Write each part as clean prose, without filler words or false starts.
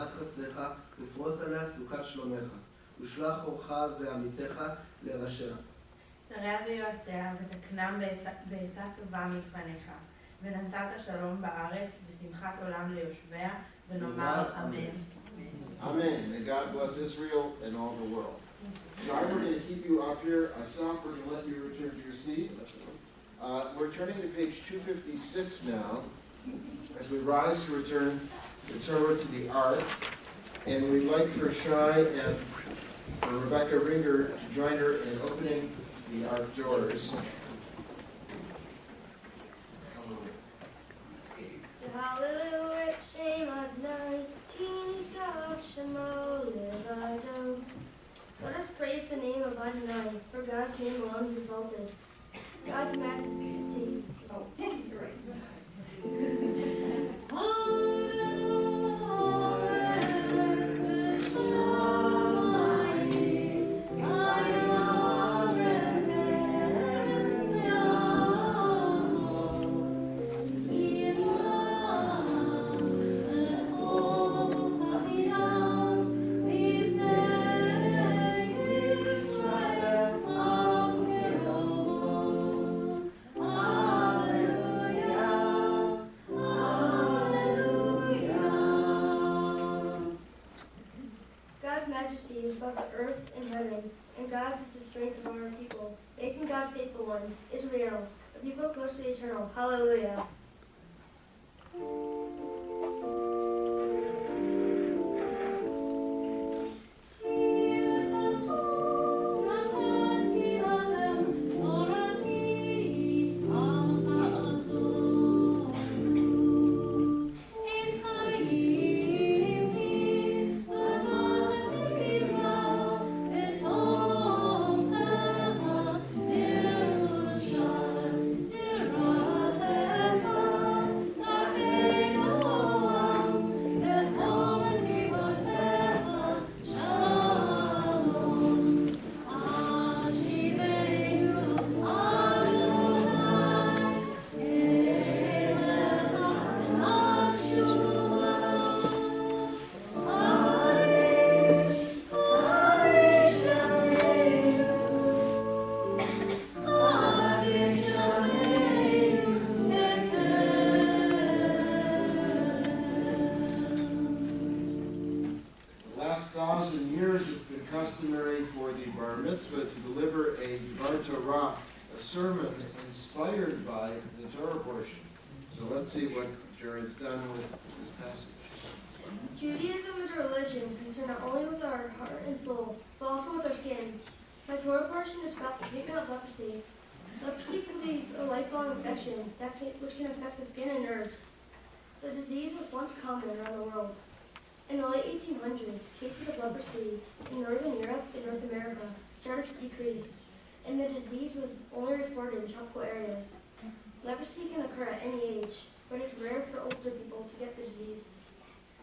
זמרת חסדך, ופרוס עליה סוכת שלומך. ושלח אורך ועמיתך לראשיה. שריה ויועציה, ותקנם בעצה טובה מלפניך. ונתת שלום בארץ, ושמחת עולם ליושביה, ונאמר אמן. Amen. May God bless Israel and all the world. Shai, we're going to keep you up here. Asaf, we're going to let you return to your seat. We're turning to page 256 now, as we rise to return the Torah to the Ark. And we'd like for Shai and for Rebecca Ringer to join her in opening the Ark doors. Hallelujah, Shem Adonai, Kings God Shemo Levado. Let us praise the name of Adonai, for God's name alone is exalted. God's majesty. Oh, you're right. Is above the earth and heaven, and God is the strength of our people, making God's faithful ones, Israel, a people close to the eternal. Hallelujah. Mitzvah to deliver a Part2, a sermon inspired by the Torah portion. So let's see what Jared's done with this passage. Judaism is a religion concerned not only with our heart and soul, but also with our skin. My Torah portion is about the treatment of leprosy. Leprosy can be a lifelong infection which can affect the skin and nerves. The disease was once common around the world. In the late 1800s, cases of leprosy in Northern Europe and North America started to decrease, and the disease was only reported in tropical areas. Leprosy can occur at any age, but it's rare for older people to get the disease.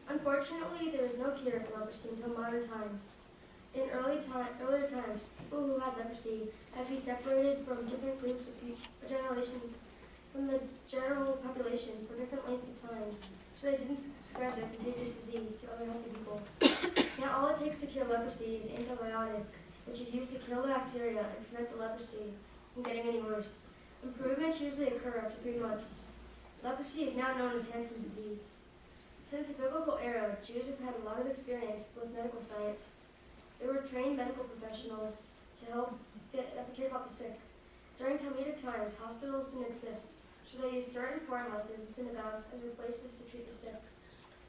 Unfortunately, there was no cure for leprosy until modern times. In earlier times, people who had leprosy had to be separated from different groups of people, from the general population for different lengths of times, so they didn't spread their contagious disease to other healthy people. Now all it takes to cure leprosy is antibiotic, which is used to kill the bacteria and prevent the leprosy from getting any worse. Improvements usually occur after 3 months. Leprosy is now known as Hansen's disease. Since the biblical era, Jews have had a lot of experience with medical science. There were trained medical professionals that cared about the sick. During Talmudic times, hospitals didn't exist, so they used certain poorhouses and synagogues as places to treat the sick.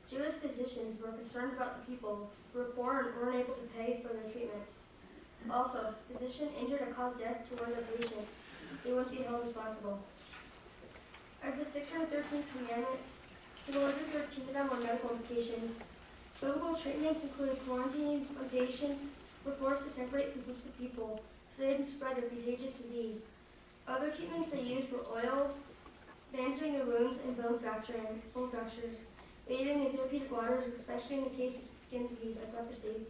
Jewish physicians were concerned about the people who were poor and weren't able to pay for their treatments. Also, if a physician injured or caused death to one of their patients, they wouldn't be held responsible. Out of the 613 commandments, 213 of them were medical implications. Biblical treatments included quarantine when patients were forced to separate from groups of people so they didn't spread their contagious disease. Other treatments they used were oil, bandaging the wounds, and bone fractures, bathing in therapeutic waters, especially in the case of skin disease like leprosy,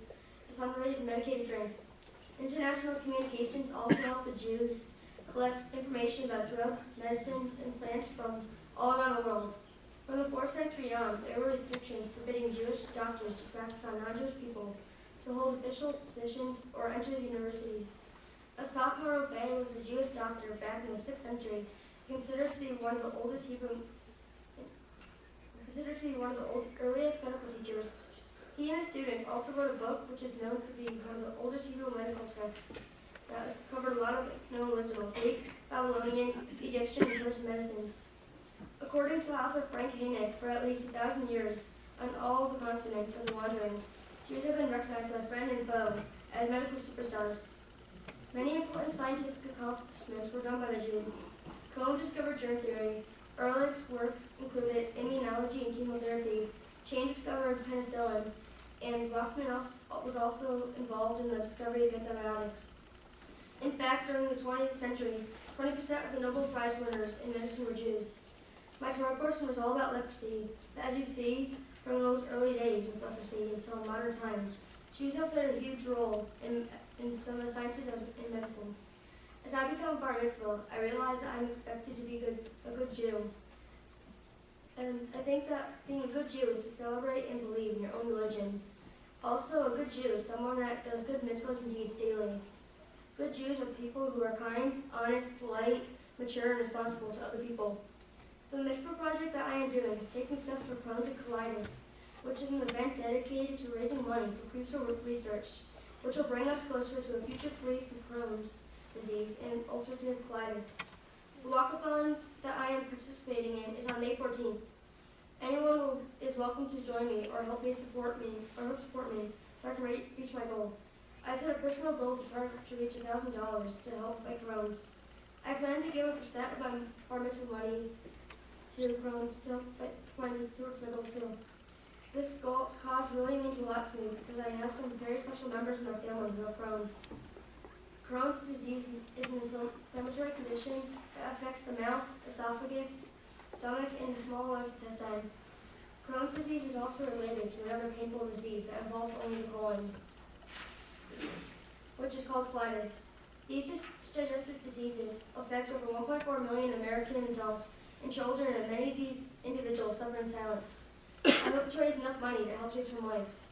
some remedies and medicated drinks. International communications also helped the Jews collect information about drugs, medicines, and plants from all around the world. From the 4th century on, there were restrictions forbidding Jewish doctors to practice on non-Jewish people, to hold official positions, or enter universities. Asaph Harofeh was a Jewish doctor back in the 6th century, considered to be one of the earliest medical teachers. He and his students also wrote a book which is known to be one of the oldest Hebrew medical texts that has covered a lot of known wisdom of Greek, Babylonian, Egyptian, and Persian medicines. According to author Frank Haynick, for at least 1,000 years, on all the continents of the wanderings, Jews have been recognized by friend and foe as medical superstars. Many important scientific accomplishments were done by the Jews. Cohen discovered germ theory. Ehrlich's work included immunology and chemotherapy. Chain discovered penicillin, and Waxman was also involved in the discovery of antibiotics. In fact, during the 20th century, 20% of the Nobel Prize winners in medicine were Jews. My Torah portion was all about leprosy, but as you see, from those early days with leprosy until modern times, Jews have played a huge role in some of the sciences in medicine. As I become a bar mitzvah, I realize that I'm expected to be a good Jew. And I think that being a good Jew is to celebrate and believe in your own religion. Also, a good Jew is someone that does good mitzvahs and deeds daily. Good Jews are people who are kind, honest, polite, mature, and responsible to other people. The Mitzvah project that I am doing is taking steps for Crohn's and colitis, which is an event dedicated to raising money for crucial research, which will bring us closer to a future free from Crohn's disease and ulcerative colitis. The walkathon that I am participating in is on May 14th. Anyone is welcome to join me or help support me so I can reach my goal. I set a personal goal to try to reach $1,000 to help fight Crohn's. I plan to give 1% of my bar mitzvah money to Crohn's to help fight towards my goal too. This cause really means a lot to me because I have some very special members in my family who have Crohn's. Crohn's disease is an inflammatory condition that affects the mouth, esophagus, stomach, and the small intestine. Crohn's disease is also related to another painful disease that involves only the colon, which is called colitis. These digestive diseases affect over 1.4 million American adults and children, and many of these individuals suffer in silence. I hope to raise enough money to help save some lives.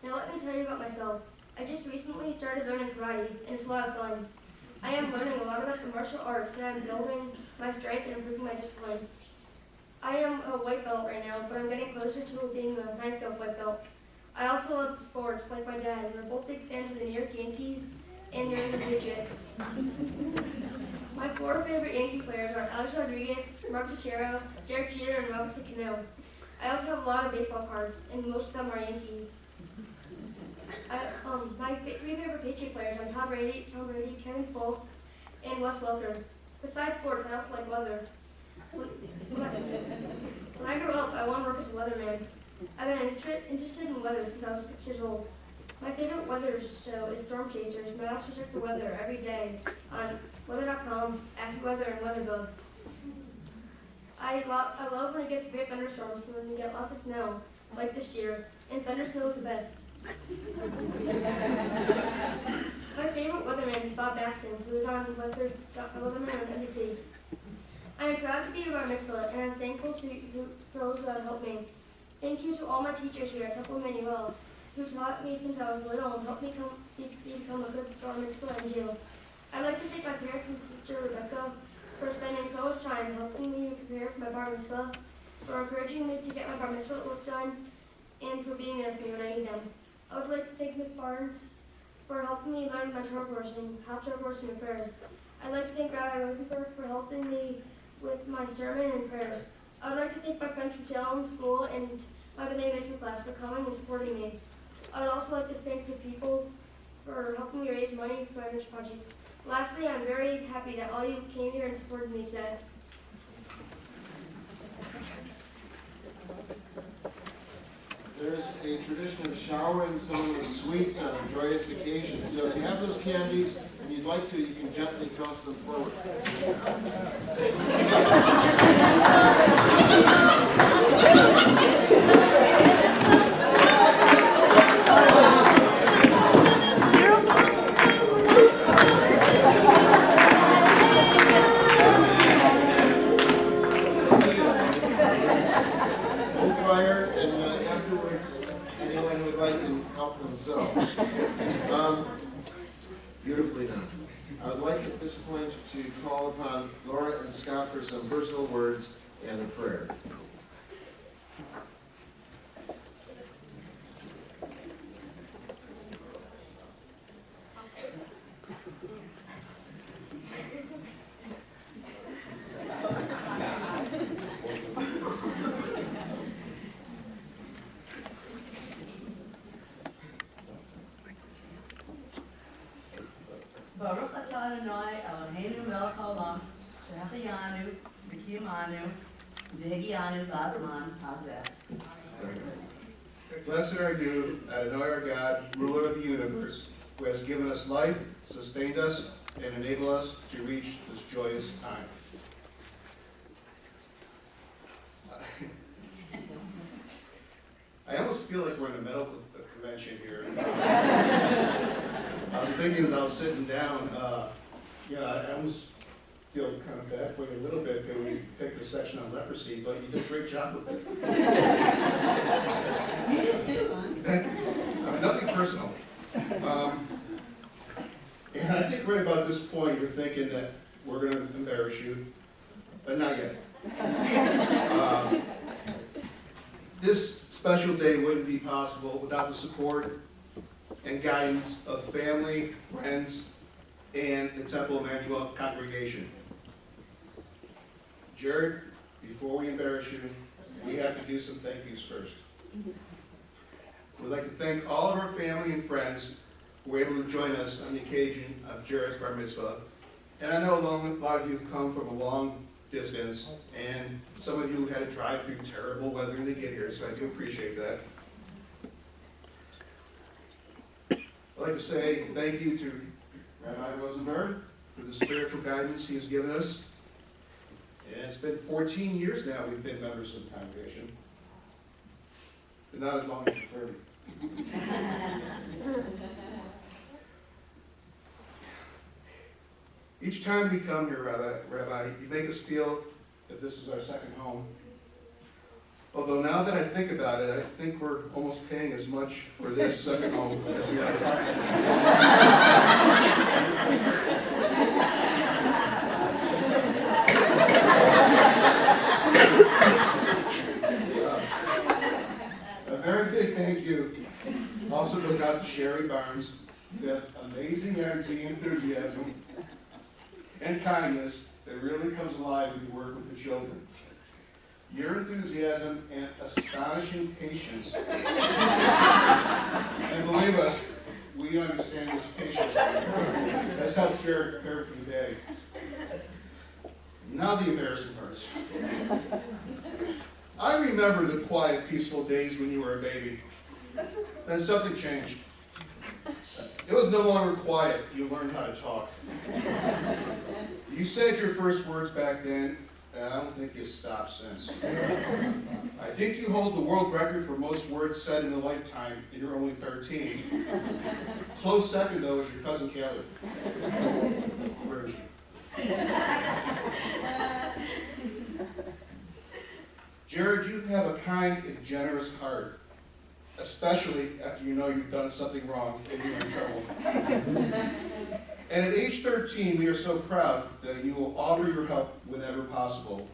Now let me tell you about myself. I just recently started learning karate, and it's a lot of fun. I am learning a lot about the martial arts, and I'm building my strength and improving my discipline. I am a white belt right now, but I'm getting closer to being a 9th white belt. I also love sports, like my dad. We're both big fans of the New York Yankees and New England Patriots. My 4 favorite Yankee players are Alex Rodriguez, Mark Teixeira, Derek Jeter, and Robinson Cano. I also have a lot of baseball cards, and most of them are Yankees. My 3 favorite Patriot players are Tom Brady, Kevin Folk, and Wes Welker. Besides sports, I also like weather. When I grew up, I wanted to work as a weatherman. I've been interested in weather since I was 6 years old. My favorite weather show is Storm Chasers, and I also check the weather every day on weather.com, AccuWeather, and WeatherBug. I love when it gets big thunderstorms, when we get lots of snow, like this year, and thunder snow is the best. My favorite weatherman is Bob Maxon, who is on Weatherman on NBC. I am proud to be a bar mitzvah, and I'm thankful to those who have helped me. Thank you to all my teachers here at Temple Emmanuel, who taught me since I was little and helped me become a good bar mitzvah and Jew. I'd like to thank my parents and sister Rebecca for spending so much time helping me prepare for my bar mitzvah, for encouraging me to get my bar mitzvah work done, and for being there for me when I need them. I would like to thank Ms. Barnes for helping me learn my Torah portion, and prayers. I'd like to thank Rabbi Rosenberg for helping me with my sermon and prayers. I would like to thank my friends from Salem School and my B'nai Mitzvah class for coming and supporting me. I would also like to thank the people for helping me raise money for my Mitzvah project. Lastly, I'm very happy that all you came here and supported me today. There's a tradition of showering someone with sweets on a joyous occasion. So if you have those candies and you'd like to, you can gently toss them forward. Fire, and afterwards Anyone who would like to help themselves? Beautifully done. I would like at this point to call upon Laura and Scott for some personal words and a prayer. Baruch atah Adonai Eloheinu melech haolam, shehachayanu v'kiyamanu v'higianu b'azman hazeh. Blessed are you, Adonai our God, ruler of the universe, who has given us life, sustained us, and enabled us to reach this joyous time. I almost feel like we're in a medical convention here. I was thinking as I was sitting down, I almost feel kind of bad for you a little bit that we picked a section on leprosy, but you did a great job with it. You did too, huh? I mean, nothing personal. And I think right about this point, you're thinking that we're going to embarrass you, but not yet. This special day wouldn't be possible without the support and guidance of family, friends, and the Temple Emmanuel congregation. Jared, before we embarrass you, we have to do some thank yous first. We'd like to thank all of our family and friends who were able to join us on the occasion of Jared's bar mitzvah. And I know a lot of you have come from a long distance, and some of you had to drive through terrible weather to get here, so I do appreciate that. I'd like to say thank you to Rabbi Rosenberg for the spiritual guidance he has given us. And it's been 14 years now we've been members of the congregation, but not as long as 30. Each time we come here, Rabbi, you make us feel that this is our second home. Although now that I think about it, I think we're almost paying as much for this second home as we are. A very big thank you also goes out to Sherry Barnes, that amazing energy and enthusiasm and kindness that really comes alive when you work with the children. Your enthusiasm and astonishing patience, and believe us, we understand this patience, has helped Jared prepare for the day. Now the embarrassing parts. I remember the quiet, peaceful days when you were a baby. Then something changed. It was no longer quiet. You learned how to talk. You said your first words back then, and I don't think you stopped since. I think you hold the world record for most words said in a lifetime, and you're only 13. Close second, though, is your cousin Caleb. Where is she? Jared, you have a kind and generous heart, especially after you know you've done something wrong and you're in trouble. And at age 13, we are so proud that you will offer your help whenever possible,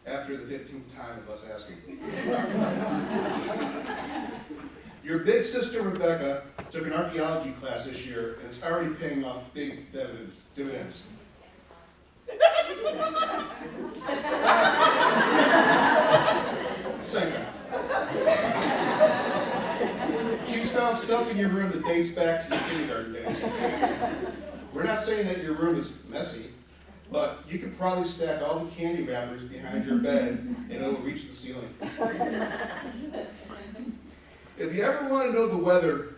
after the 15th time of us asking. Your big sister Rebecca took an archaeology class this year, and it's already paying off big dividends. Second. She's found stuff in your room that dates back to your kindergarten days. We're not saying that your room is messy, but you could probably stack all the candy wrappers behind your bed and it will reach the ceiling. If you ever want to know the weather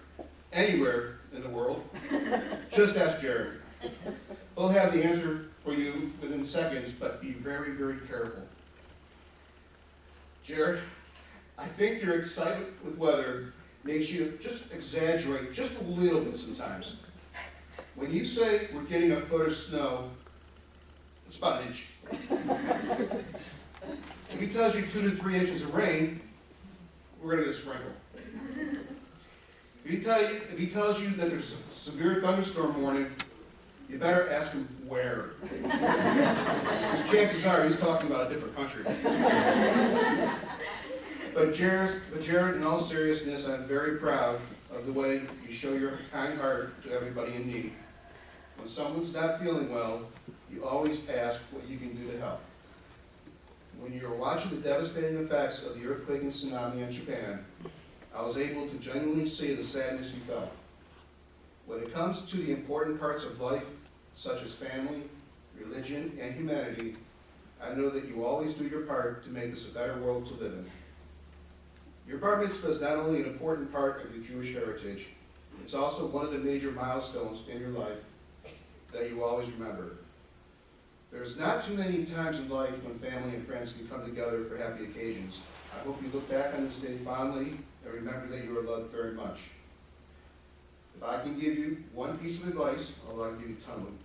anywhere in the world, just ask Jared. He'll have the answer for you within seconds, but be very, very careful. Jared, I think your excitement with weather makes you just exaggerate just a little bit sometimes. When you say we're getting a foot of snow, it's about an inch. If he tells you 2 to 3 inches of rain, we're going to get a sprinkle. If he tells you that there's a severe thunderstorm warning, you better ask him where. Because chances are he's talking about a different country. But Jared, in all seriousness, I'm very proud of the way you show your kind heart to everybody in need. When someone's not feeling well, you always ask what you can do to help. When you were watching the devastating effects of the earthquake and tsunami in Japan, I was able to genuinely see the sadness you felt. When it comes to the important parts of life, such as family, religion, and humanity, I know that you always do your part to make this a better world to live in. Your bar mitzvah is not only an important part of your Jewish heritage, it's also one of the major milestones in your life that you always remember. There's not too many times in life when family and friends can come together for happy occasions. I hope you look back on this day fondly and remember that you are loved very much. If I can give you one piece of advice, although I can give you a ton of them,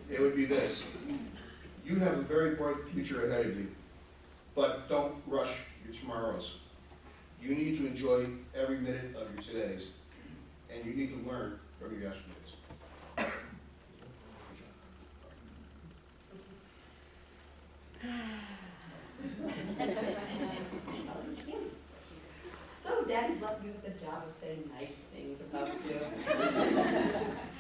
it would be this. You have a very bright future ahead of you, but don't rush your tomorrows. You need to enjoy every minute of your todays, and you need to learn from your yesterdays. So Daddy's left you with the job of saying nice things about you.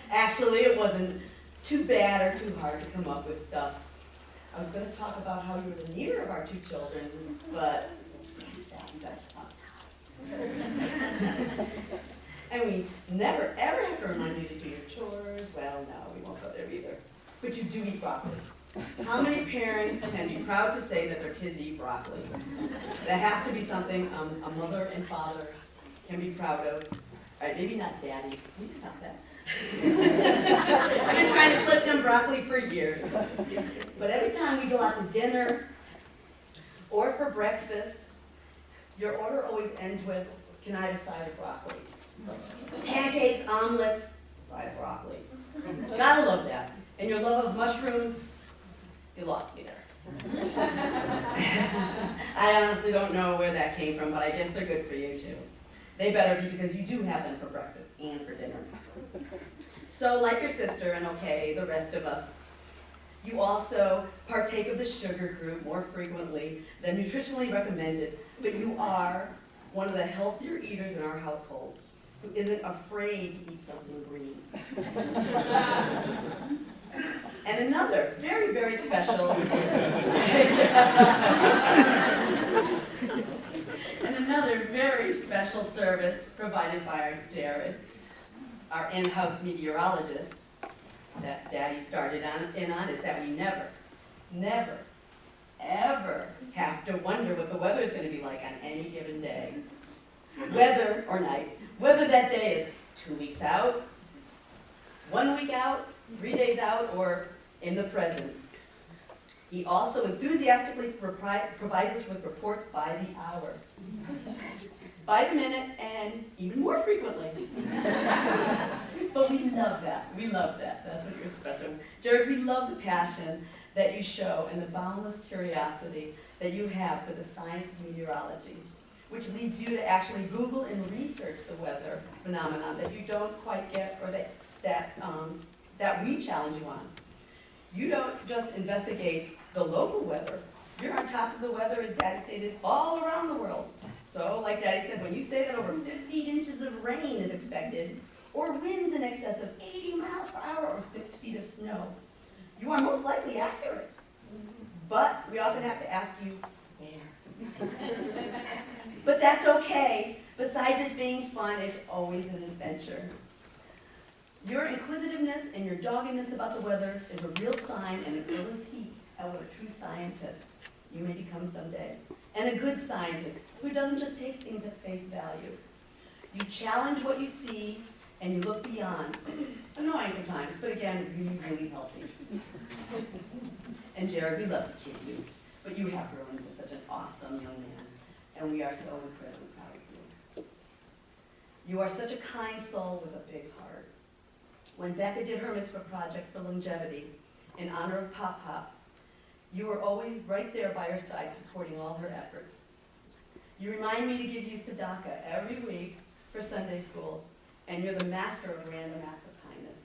Actually, it wasn't too bad or too hard to come up with stuff. I was going to talk about how you were the neater of our two children, but scratch that, you guys are top. And we never, ever have to remind you to do your chores. Well, no, we won't go there either. But you do eat broccoli. How many parents can be proud to say that their kids eat broccoli? That has to be something a mother and father can be proud of. All right, maybe not Daddy. Will you stop that? I've been trying to slip them broccoli for years. But every time we go out to dinner or for breakfast, your order always ends with, can I have a side of broccoli? Pancakes, omelets, side of broccoli. Gotta love that. And your love of mushrooms, you lost me there. I honestly don't know where that came from, but I guess they're good for you too. They better be, because you do have them for breakfast and for dinner. So like your sister and okay, the rest of us, you also partake of the sugar group more frequently than nutritionally recommended, but you are one of the healthier eaters in our household who isn't afraid to eat something green. And another very, very special, and another very special service provided by our Jared, our in-house meteorologist, that Daddy started in on, is that we never, ever have to wonder what the weather is going to be like on any given day. Whether or night. Whether that day is 2 weeks out, 1 week out, 3 days out, or in the present. He also enthusiastically provides us with reports by the hour, by the minute, and even more frequently. But we love that. We love that. That's what you're special. Jared, we love the passion that you show and the boundless curiosity that you have for the science of meteorology, which leads you to actually Google and research the weather phenomenon that you don't quite get, or that we challenge you on. You don't just investigate the local weather. You're on top of the weather, as Daddy stated, all around the world. So, like Daddy said, when you say that over 15 inches of rain is expected, or winds in excess of 80 miles per hour, or 6 feet of snow, you are most likely accurate. But we often have to ask you, where? But that's okay. Besides it being fun, it's always an adventure. Your inquisitiveness and your doggedness about the weather is a real sign and an early peek at what a true scientist you may become someday. And a good scientist who doesn't just take things at face value. You challenge what you see and you look beyond. Annoying sometimes, but again, really, really healthy. And Jared, we love to kid you, but you have grown into such an awesome young man, and we are so incredibly proud of you. You are such a kind soul with a big heart. When Becca did her Mitzvah project for longevity, in honor of Pop Pop, you were always right there by her side, supporting all her efforts. You remind me to give you tzedakah every week, for Sunday school, and you're the master of random acts of kindness.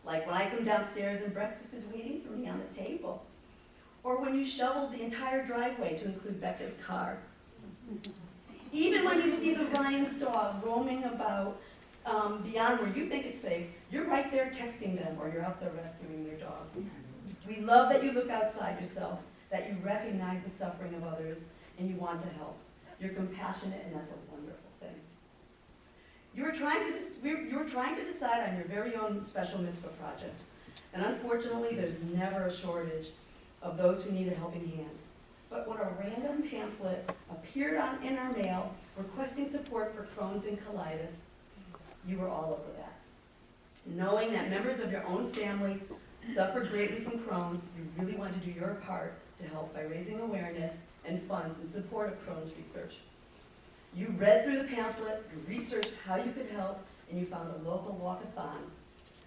Like when I come downstairs and breakfast is waiting for me on the table. Or when you shoveled the entire driveway to include Becca's car. Even when you see the Ryan's dog roaming about beyond where you think it's safe, you're right there texting them or you're out there rescuing their dog. We love that you look outside yourself, that you recognize the suffering of others, and you want to help. You're compassionate, and that's a wonderful thing. You were trying to decide on your very own special mitzvah project, and unfortunately, there's never a shortage of those who need a helping hand. But when a random pamphlet appeared in our mail requesting support for Crohn's and colitis, you were all over that. Knowing that members of your own family suffered greatly from Crohn's, you really wanted to do your part to help by raising awareness and funds in support of Crohn's research. You read through the pamphlet, you researched how you could help, and you found a local walkathon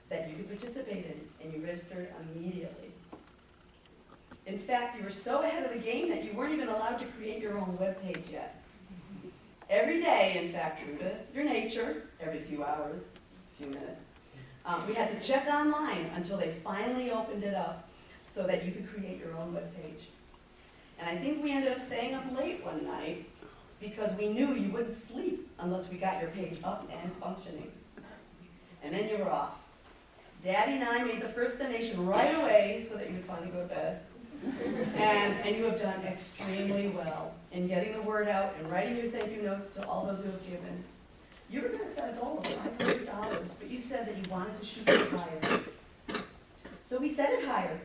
that you could participate in, and you registered immediately. In fact, you were so ahead of the game that you weren't even allowed to create your own webpage yet. Every day, in fact, true to your nature, every few hours, few minutes, we had to check online until they finally opened it up so that you could create your own webpage. And I think we ended up staying up late one night because we knew you wouldn't sleep unless we got your page up and functioning. And then you were off. Daddy and I made the first donation right away so that you would finally go to bed. And you have done extremely well in getting the word out and writing your thank you notes to all those who have given. You were going to set a goal of $500, but you said that you wanted to shoot it higher. So we set it higher,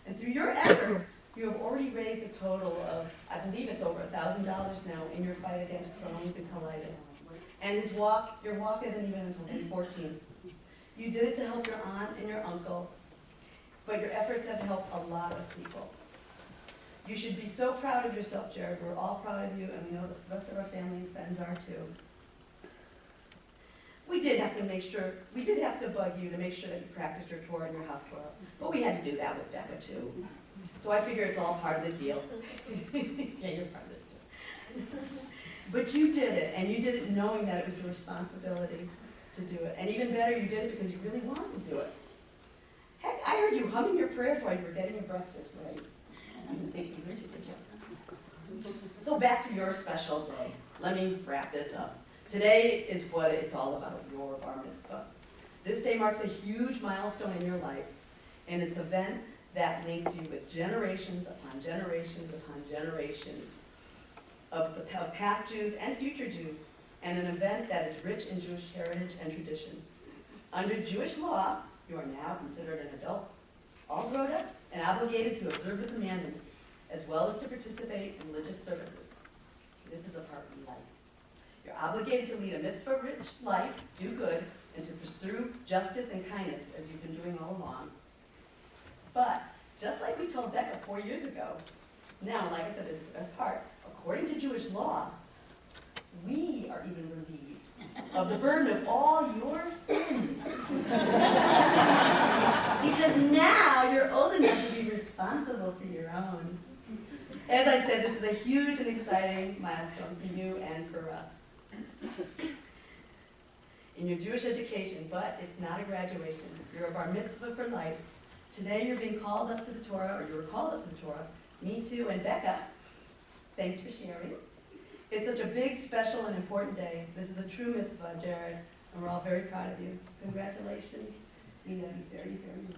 and through your efforts, you have already raised a total of, I believe it's over $1,000 now in your fight against Crohn's and colitis. And your walk isn't even until day 14. You did it to help your aunt and your uncle, but your efforts have helped a lot of people. You should be so proud of yourself, Jared. We're all proud of you, and we know the rest of our family and friends are too. We did have to bug you to make sure that you practiced your Torah and your half Torah, but we had to do that with Becca too. So I figure it's all part of the deal. Yeah, you're part of this too. But you did it, and you did it knowing that it was your responsibility to do it. And even better, you did it because you really wanted to do it. Heck, I heard you humming your prayers while you were getting your breakfast ready. I didn't think you heard it, did you? So back to your special day. Let me wrap this up. Today is what it's all about, your bar mitzvah. This day marks a huge milestone in your life, and it's an event that links you with generations upon generations upon generations of past Jews and future Jews, and an event that is rich in Jewish heritage and traditions. Under Jewish law, you are now considered an adult, all grown up, and obligated to observe the commandments, as well as to participate in religious services. This is the part we like. You're obligated to lead a mitzvah-rich life, do good, and to pursue justice and kindness, as you've been doing all along. But, just like we told Becca 4 years ago, now, like I said, this is the best part. According to Jewish law, we are even relieved of the burden of all your sins. Because now you're old enough to be responsible for your own. As I said, this is a huge and exciting milestone for you and for us in your Jewish education, but it's not a graduation. You're a bar mitzvah for life. Today you're being called up to the Torah, or you were called up to the Torah. Me too, and Becca. Thanks for sharing. It's such a big, special, and important day. This is a true mitzvah, Jared, and we're all very proud of you. Congratulations. We love you very, very much.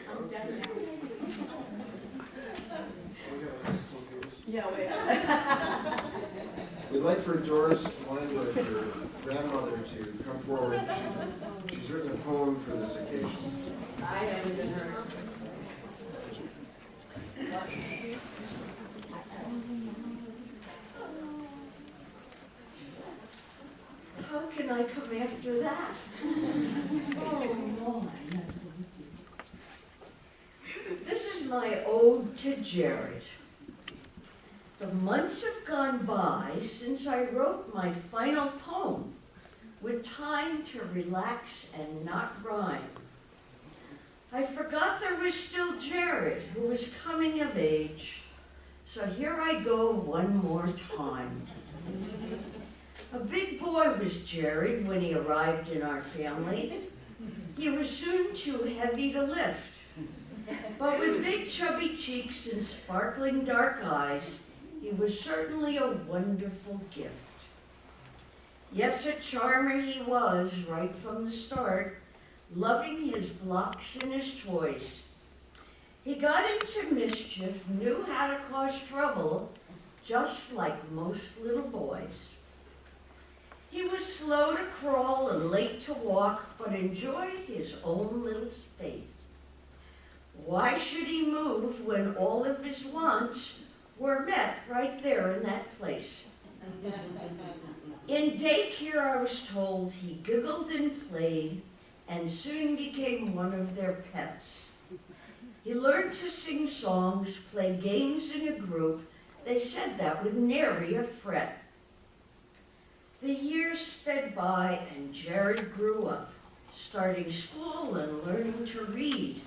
I'm done now. Yeah, wait. We'd like for Doris Weinberg, your grandmother, to come forward. She's written a poem for this occasion. I haven't been heard. How can I come after that? Oh, my. This is my ode to Jared. The months have gone by since I wrote my final poem, with time to relax and not rhyme. I forgot there was still Jared, who was coming of age. So here I go one more time. A big boy was Jared when he arrived in our family. He was soon too heavy to lift. But with big chubby cheeks and sparkling dark eyes, he was certainly a wonderful gift. Yes, a charmer he was right from the start, loving his blocks and his toys. He got into mischief, knew how to cause trouble, just like most little boys. He was slow to crawl and late to walk, but enjoyed his own little space. Why should he move when all of his wants were met right there in that place? In daycare, I was told, he giggled and played and soon became one of their pets. He learned to sing songs, play games in a group. They said that with nary a fret. The years sped by and Jared grew up, starting school and learning to read.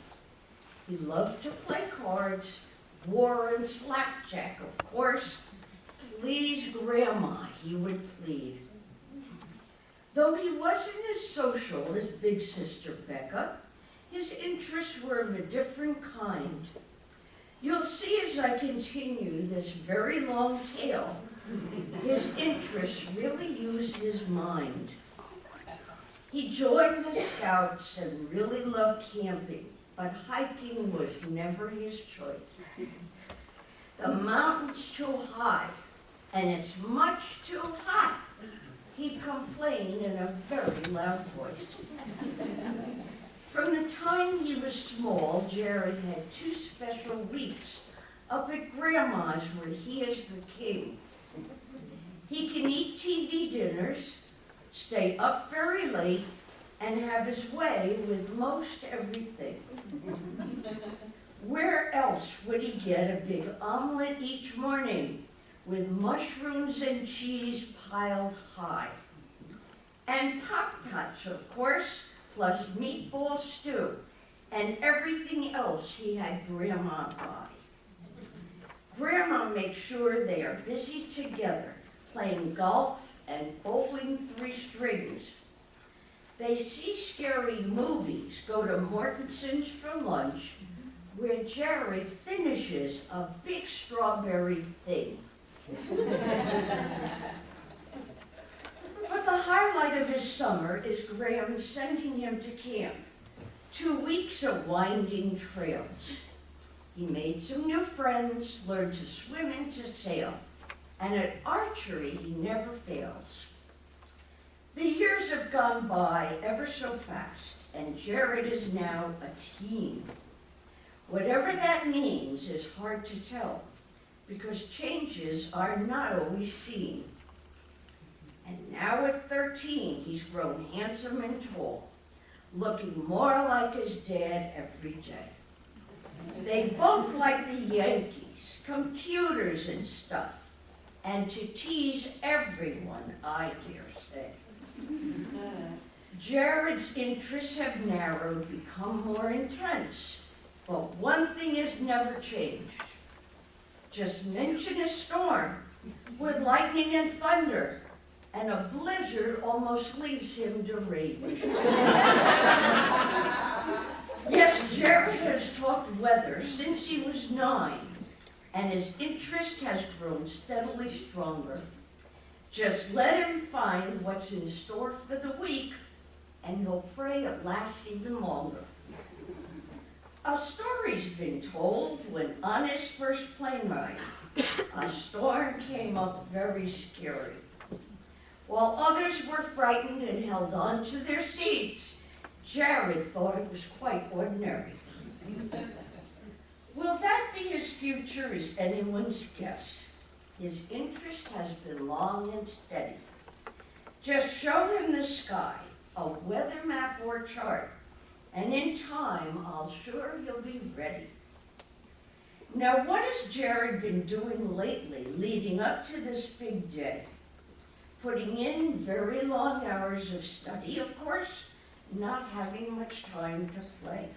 He loved to play cards, war and slackjack, of course. Please, Grandma, he would plead. Though he wasn't as social as big sister Becca, his interests were of a different kind. You'll see as I continue this very long tale, his interests really used his mind. He joined the Scouts and really loved camping, but hiking was never his choice. The mountain's too high, and it's much too hot, he'd complain in a very loud voice. From the time he was small, Jared had 2 special weeks up at Grandma's where he is the king. He can eat TV dinners, stay up very late, and have his way with most everything. Where else would he get a big omelet each morning with mushrooms and cheese piled high? And Pop-Tarts, of course, plus meatball stew, and everything else he had Grandma buy. Grandma makes sure they are busy together, playing golf and bowling 3 strings. They see scary movies, go to Mortensen's for lunch, where Jared finishes a big strawberry thing. But the highlight of his summer is Graham sending him to camp. 2 weeks of winding trails. He made some new friends, learned to swim and to sail, and at archery he never fails. The years have gone by ever so fast, and Jared is now a teen. Whatever that means is hard to tell, because changes are not always seen. And now at 13, he's grown handsome and tall, looking more like his dad every day. They both like the Yankees, computers and stuff, and to tease everyone, I dare say. Jared's interests have narrowed, become more intense, but one thing has never changed. Just mention a storm with lightning and thunder, and a blizzard almost leaves him deranged. Yes, Jared has talked weather since he was 9, and his interest has grown steadily stronger. Just let him find what's in store for the week, and he'll pray it lasts even longer. A story's been told when on his first plane ride, a storm came up very scary. While others were frightened and held on to their seats, Jared thought it was quite ordinary. Will that be his future is anyone's guess. His interest has been long and steady. Just show him the sky, a weather map or chart, and in time, I'll sure he'll be ready. Now, what has Jared been doing lately leading up to this big day? Putting in very long hours of study, of course, not having much time to play.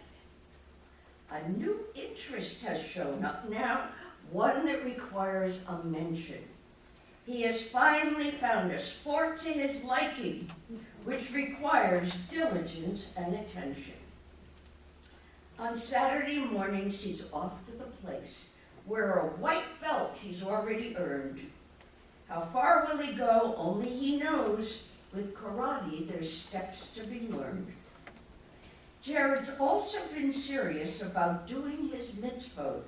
A new interest has shown up now, one that requires a mention. He has finally found a sport to his liking, which requires diligence and attention. On Saturday mornings, he's off to the place where a white belt he's already earned. How far will he go? Only he knows. With karate, there's steps to be learned. Jared's also been serious about doing his mitzvah,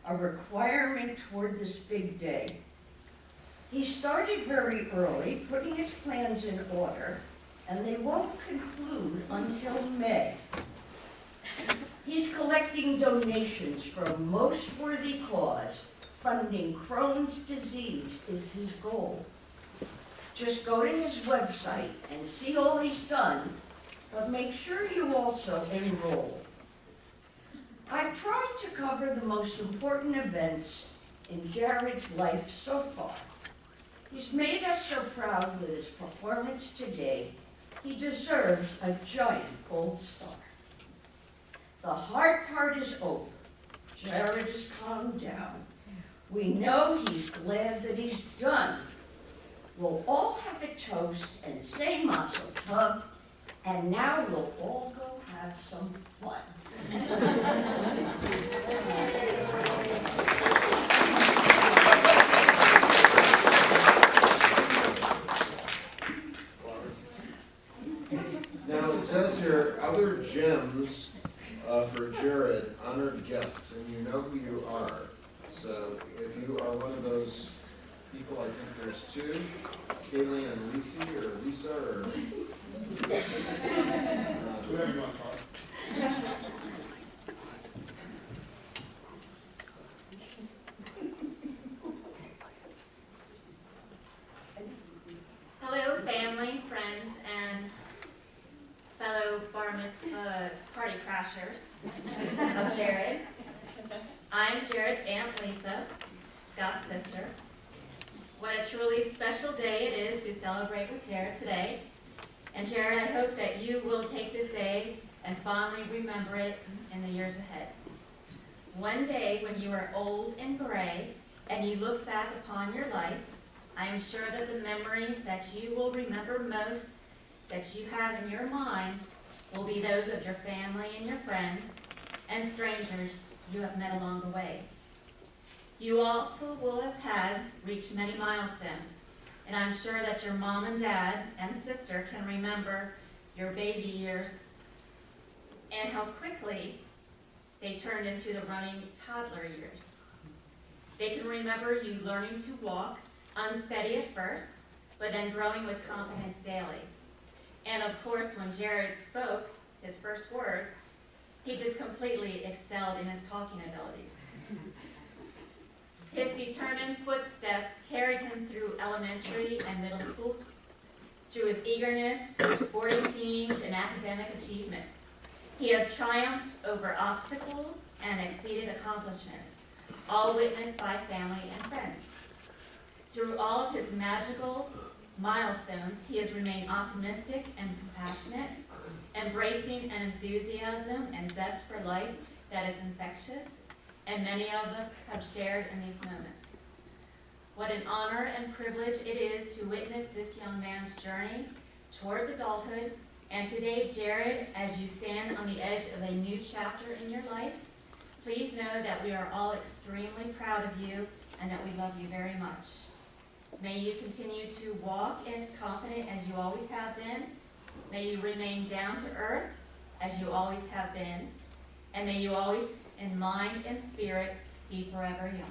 a requirement toward this big day. He started very early, putting his plans in order, and they won't conclude until May. He's collecting donations for a most worthy cause. Funding Crohn's disease is his goal. Just go to his website and see all he's done, but make sure you also enroll. I've tried to cover the most important events in Jared's life so far. He's made us so proud with his performance today. He deserves a giant gold star. The hard part is over. Jared has calmed down. We know he's glad that he's done. We'll all have a toast and say mazel tov, and now we'll all go have some fun. Now, it says here, other gems for Jared, honored guests, and you know who you are. So if you are one of those people, I think there's two, Kaylee and Lisa, or Lisa, or... Whoever you want to call it. Hello, family, friends, and fellow bar mitzvah party crashers. I'm Jared. I'm Jared's Aunt Lisa, Scott's sister. What a truly special day it is to celebrate with Jared today. And Jared, I hope that you will take this day and fondly remember it in the years ahead. One day when you are old and gray and you look back upon your life, I am sure that the memories that you will remember most, that you have in your mind, will be those of your family and your friends and strangers you have met along the way. You also will have had reached many milestones, and I'm sure that your mom and dad and sister can remember your baby years and how quickly they turned into the running toddler years. They can remember you learning to walk, unsteady at first, but then growing with confidence daily. And of course, when Jared spoke his first words, he just completely excelled in his talking abilities. His determined footsteps carried him through elementary and middle school, through his eagerness for sporting teams and academic achievements. He has triumphed over obstacles and exceeded accomplishments, all witnessed by family and friends. Through all of his magical milestones, he has remained optimistic and compassionate, embracing an enthusiasm and zest for life that is infectious, and many of us have shared in these moments. What an honor and privilege it is to witness this young man's journey towards adulthood. And today, Jared, as you stand on the edge of a new chapter in your life, please know that we are all extremely proud of you and that we love you very much. May you continue to walk as confident as you always have been. May you remain down to earth as you always have been. And may you always, in mind and spirit, be forever young.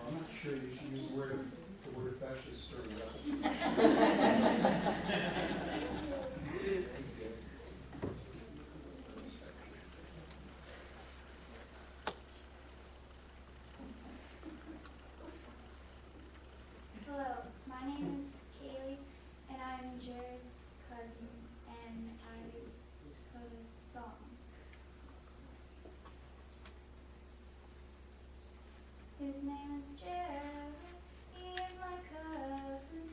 I'm not sure you should use the word fascist or rebel. Hello, my name is Kaylee, and I'm Jared's cousin, and I wrote a song. His name is Jared, he is my cousin,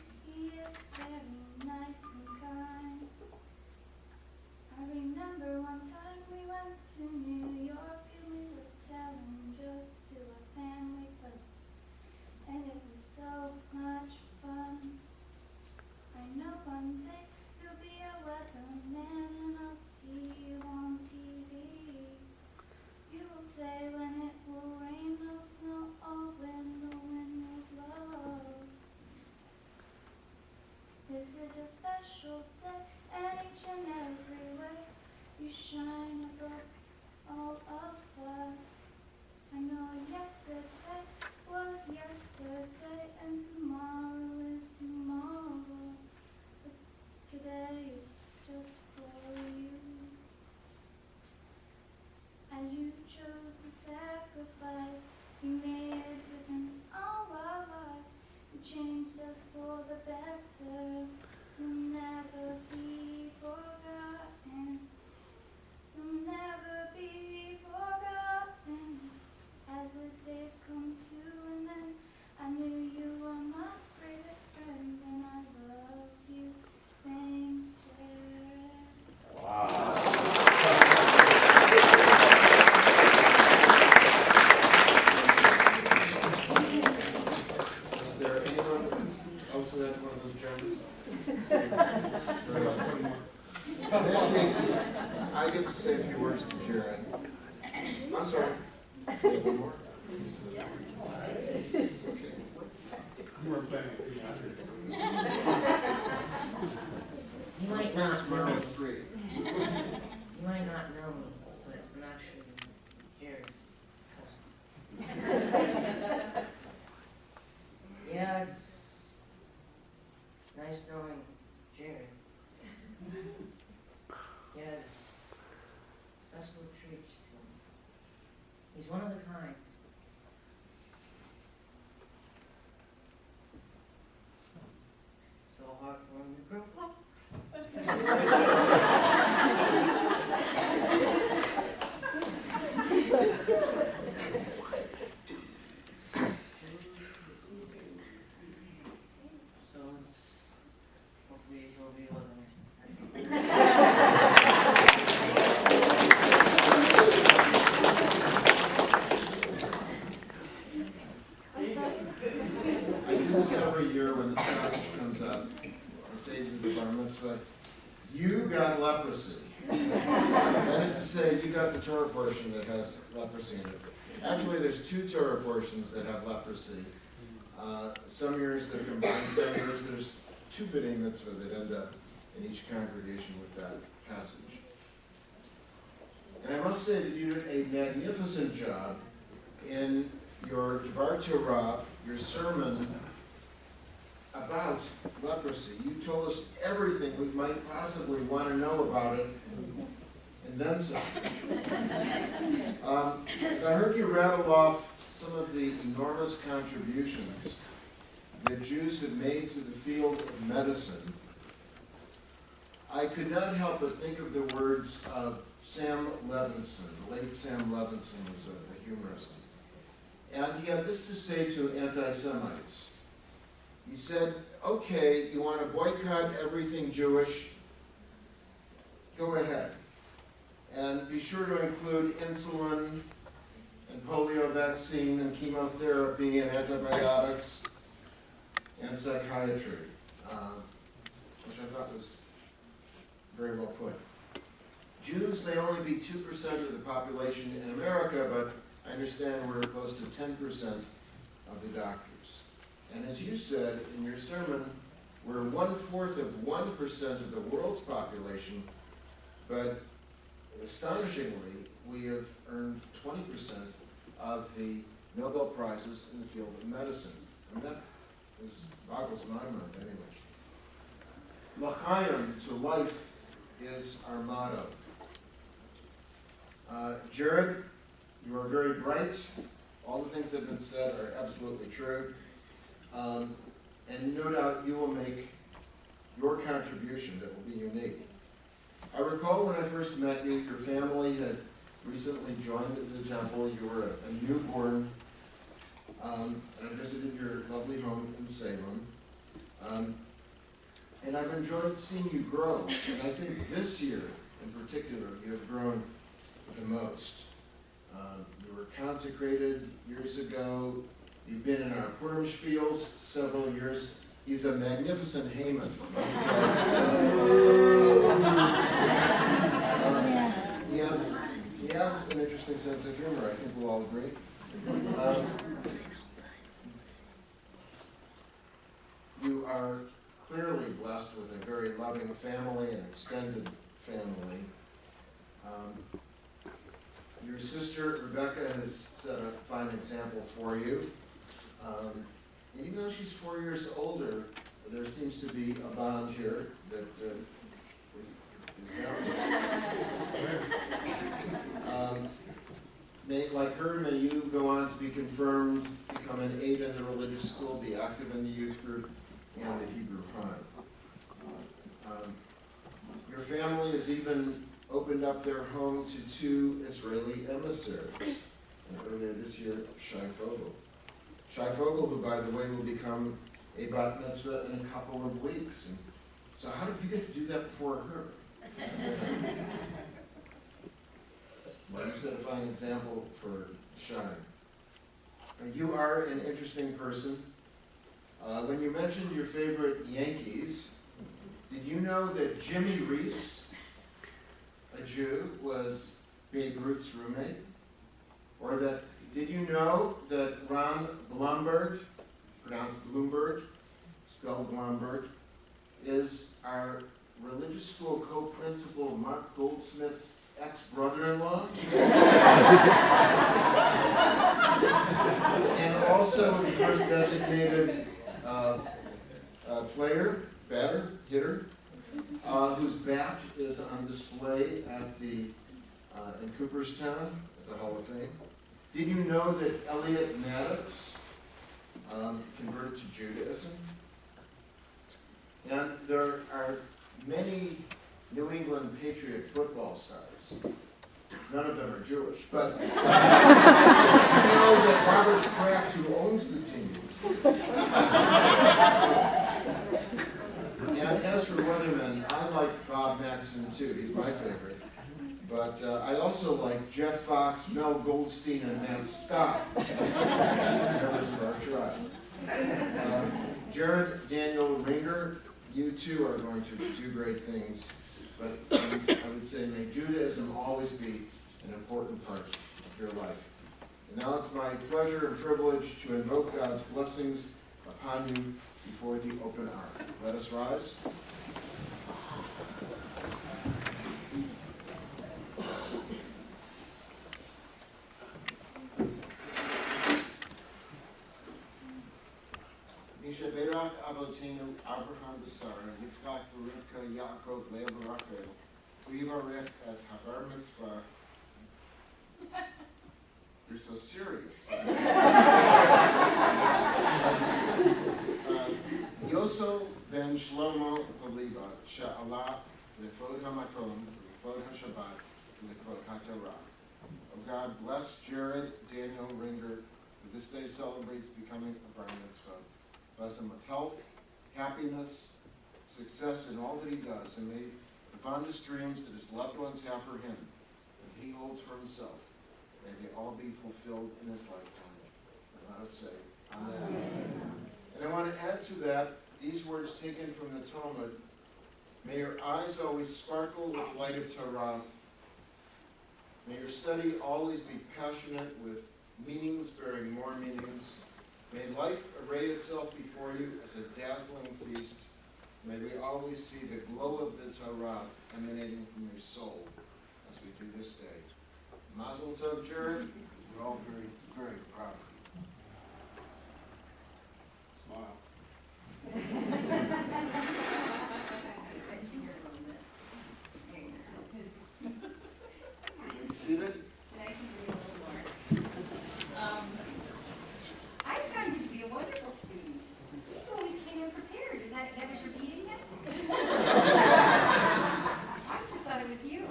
Today's a special day, and each and every way you shine above all of us. I know yesterday was yesterday, and tomorrow is tomorrow, but today is just for you. And you chose to sacrifice, you made a difference in all our lives. You changed us for the better. You'll never be forgotten. You'll never be forgotten. As the days come to an end, I knew you were my greatest friend, and I love you. Thanks, Jared. Wow. Is there anyone else who had one of those germs? Very well. In that case, I get to say a few words to Jared. I'm sorry. You have one more? Okay. You were planning to be You might not know Tomorrow me. at 3. You might not know me, but I'm actually Jared's cousin. Yeah, it's nice knowing Jared. Yeah, it's special treats to him. He's one of a kind. So hard for him to grow up. So hopefully he'll be loving I do this every year when this passage comes up. I say to the bar mitzvah, you got leprosy. That is to say, you got the Torah portion that has leprosy in it. Actually, there's 2 Torah portions that have leprosy. Some years they're combined, some years there's 2 b'nai mitzvah that end up in each congregation with that passage. And I must say that you did a magnificent job in your Dvar Torah, your sermon about leprosy. You told us everything we might possibly want to know about it, and then some. As I heard you rattle off some of the enormous contributions that Jews have made to the field of medicine, I could not help but think of the words of Sam Levinson. The late Sam Levinson was a humorist. And he had this to say to anti-Semites. He said, okay, you want to boycott everything Jewish? Go ahead. And be sure to include insulin and polio vaccine and chemotherapy and antibiotics and psychiatry, which I thought was very well put. Jews may only be 2% of the population in America, but I understand we're close to 10% of the doctors. And as you said in your sermon, we're 1/4 of 1% of the world's population, but astonishingly, we have earned 20% of the Nobel Prizes in the field of medicine. And that boggles my mind anyway. L'chaim, to life, is our motto. Jared, you are very bright. All the things that have been said are absolutely true. And no doubt you will make your contribution that will be unique. I recall when I first met you, your family had recently joined the temple. You were a newborn. And I visited your lovely home in Salem. And I've enjoyed seeing you grow. And I think this year in particular, you have grown the most. You were consecrated years ago. You've been in our Purim spiels several years. He's a magnificent Haman. He has an interesting sense of humor. I think we'll all agree. You are clearly blessed with a very loving family and extended family. Your sister Rebecca has set a fine example for you. Even though she's 4 years older, there seems to be a bond here that is like her, may you go on to be confirmed, become an aide in the religious school, be active in the youth group and the Hebrew Prime. Your family has even opened up their home to 2 Israeli emissaries. And earlier this year, Shai Fogel. Shai Fogel, who by the way will become a bat mitzvah in a couple of weeks. And so how did you get to do that before her? Well, you set a fine example for Shai. You are an interesting person. When you mentioned your favorite Yankees, did you know that Jimmy Reese, a Jew, was Babe Ruth's roommate? Or that, did you know that Ron Blomberg, pronounced Bloomberg, spelled Blomberg, is our religious school co-principal Mark Goldsmith's ex-brother-in-law? And also was the first designated hitter, whose bat is on display at the in Cooperstown at the Hall of Fame. Did you know that Elliot Maddox converted to Judaism? And there are many New England Patriot football stars. None of them are Jewish, but you know that Robert Kraft, who owns the team, and as for Weathermen, I like Bob Maxon too. He's my favorite. But I also like Jeff Fox, Mel Goldstein, and Matt Scott, members of our tribe. Jared Daniel Ringer, you too are going to do great things. But I would say may Judaism always be an important part of your life. And now it's my pleasure and privilege to invoke God's blessings upon you before the open ark. Let us rise. Mishaberach Avotenu Abraham B'Sara Yitzchak v'Rivka Yaakov Leah v'Rachel Uyivarech et Habar Mitzvah. You're so serious. Yoso ben Shlomo v'Liba Sha'ala L'Kvod HaMakom L'Kvod HaShabbat L'Kvod HaTorah. Oh God, bless Jared Daniel Ringer, who this day celebrates becoming a bar mitzvah. Bless him with health, happiness, success in all that he does, and may the fondest dreams that his loved ones have for him, that he holds for himself, may they all be fulfilled in his lifetime. And let us say, Amen. Amen. And I want to add to that these words taken from the Talmud. May your eyes always sparkle with the light of Torah. May your study always be passionate with meanings bearing more meanings. May life array itself before you as a dazzling feast. May we always see the glow of the Torah emanating from your soul as we do this day. Mazel tov, Jared. We're all very, very proud of you. Smile. You seated? So I can read a little more. I found you to be a wonderful student. You always came in prepared. Is that was your meeting yet? I just thought it was you.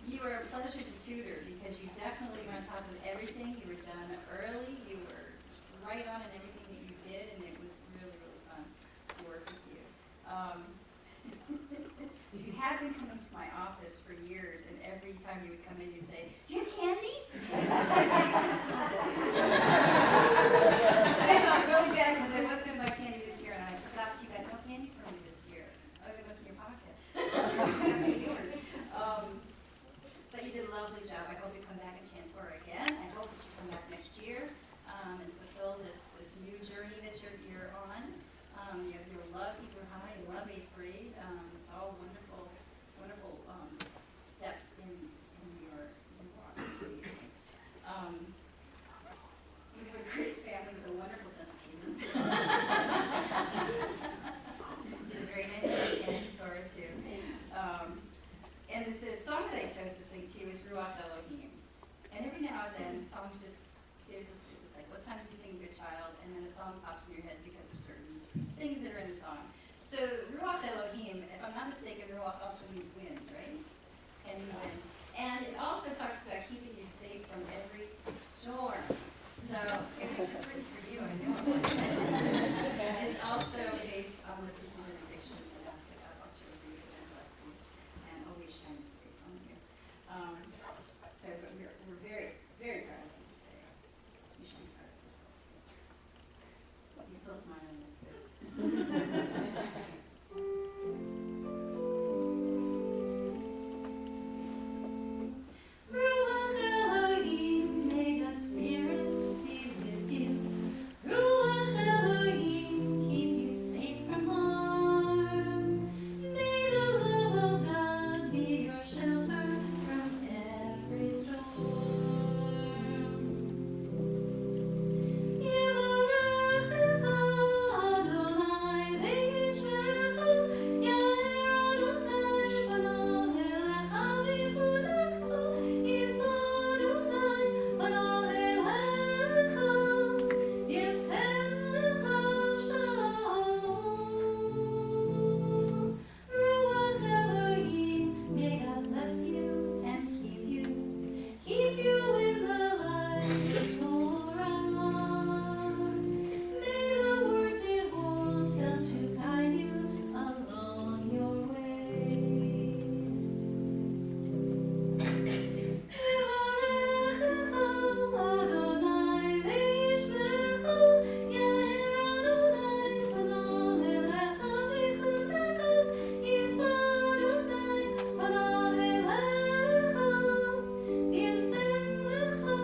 You were a pleasure to tutor because you definitely were on top of everything. You were done early. You were right on in everything that you did, and it was really, really fun to work with you. You had been coming to my office for years, and every time you would come in, you'd say, "Do you have candy?" So now you have some of this. I felt really bad because I was going to buy candy this year, and I forgot, so you got no candy for me this year. Oh, it was in your pocket. Actually yours. But you did a lovely job. I hope you come back in Chantora again. I hope that you come back next year and fulfill this new journey that you're on. You have your love, Hebrew High, and love 8th grade. It's all wonderful, wonderful steps in your walk. It's amazing. You have a great family with a wonderful sense of humor. Did a very nice job, Ken, Torah too. And the song that I chose to sing to you is Ruach Elohim. And every now and then, songs just, it's like, what song do you sing to a child? And then a song pops in your head because of certain things that are in the song. So Ruach Elohim, if I'm not mistaken, Ruach also means wind, right? And wind. And it also talks about keeping you safe from every storm. So it was just written for you, I know. It's also based on the Christian benediction that asks that God watch over you and bless you and always shine His face on you. So but we're very, very proud of you today. You should be proud of yourself. He's still smiling, that's good. Ruach Elohim, may God's Spirit be with you. Ruach Elohim, keep you safe from harm. May the love of God be your shelter from every storm. Yevarechecha Adonai ve'yishmerecha, Yair Adonai panav elecha v'yichunecha, Yisa Adonai panav elecha, Yasem lecha shalom. Ruach Elohim, may God bless you and keep you in the light of Torah. May the words it holds help to guide you along your way. Yevarechecha Adonai ve'yishmerecha, Yair Adonai panav elecha v'yichunecha, Yisa Adonai panav elecha, Yasem lecha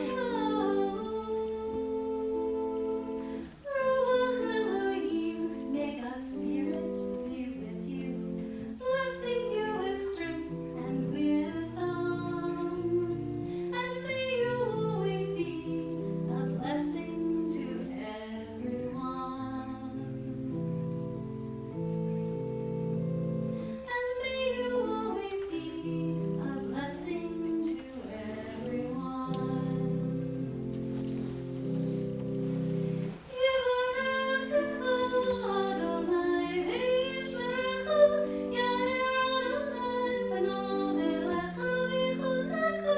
shalom. Ruach Elohim, may God's Spirit be with you, blessing you with strength and wisdom. And may you always be a blessing to everyone. And may you always be a blessing to everyone. Yevarechecha Adonai ve'yishmerecha, Yair Adonai panav elecha v'yichunecha,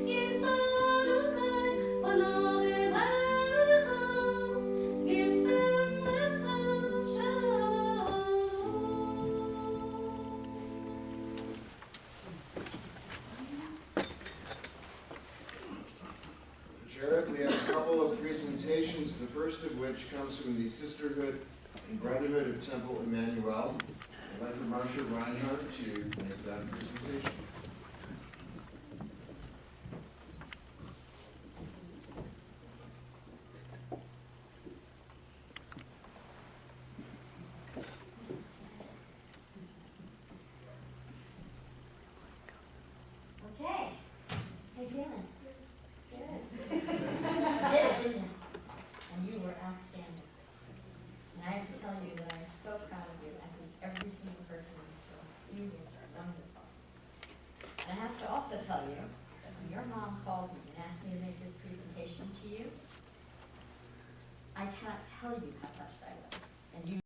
Yisa Adonai panav elecha, Yasem lecha shalom. Jared, we have a couple of presentations, the first of which comes from the Sisterhood and Brotherhood of Temple Emmanuel. I'd like for Marcia Reinhardt to make that presentation. Okay. How you feeling? Good. You did it, didn't you? And you were outstanding. And I have to tell you that I'm so proud of you, as is every single person in this room. You were wonderful. And I have to also tell you that when your mom called me and asked me to make this presentation to you, I cannot tell you how touched I was. And you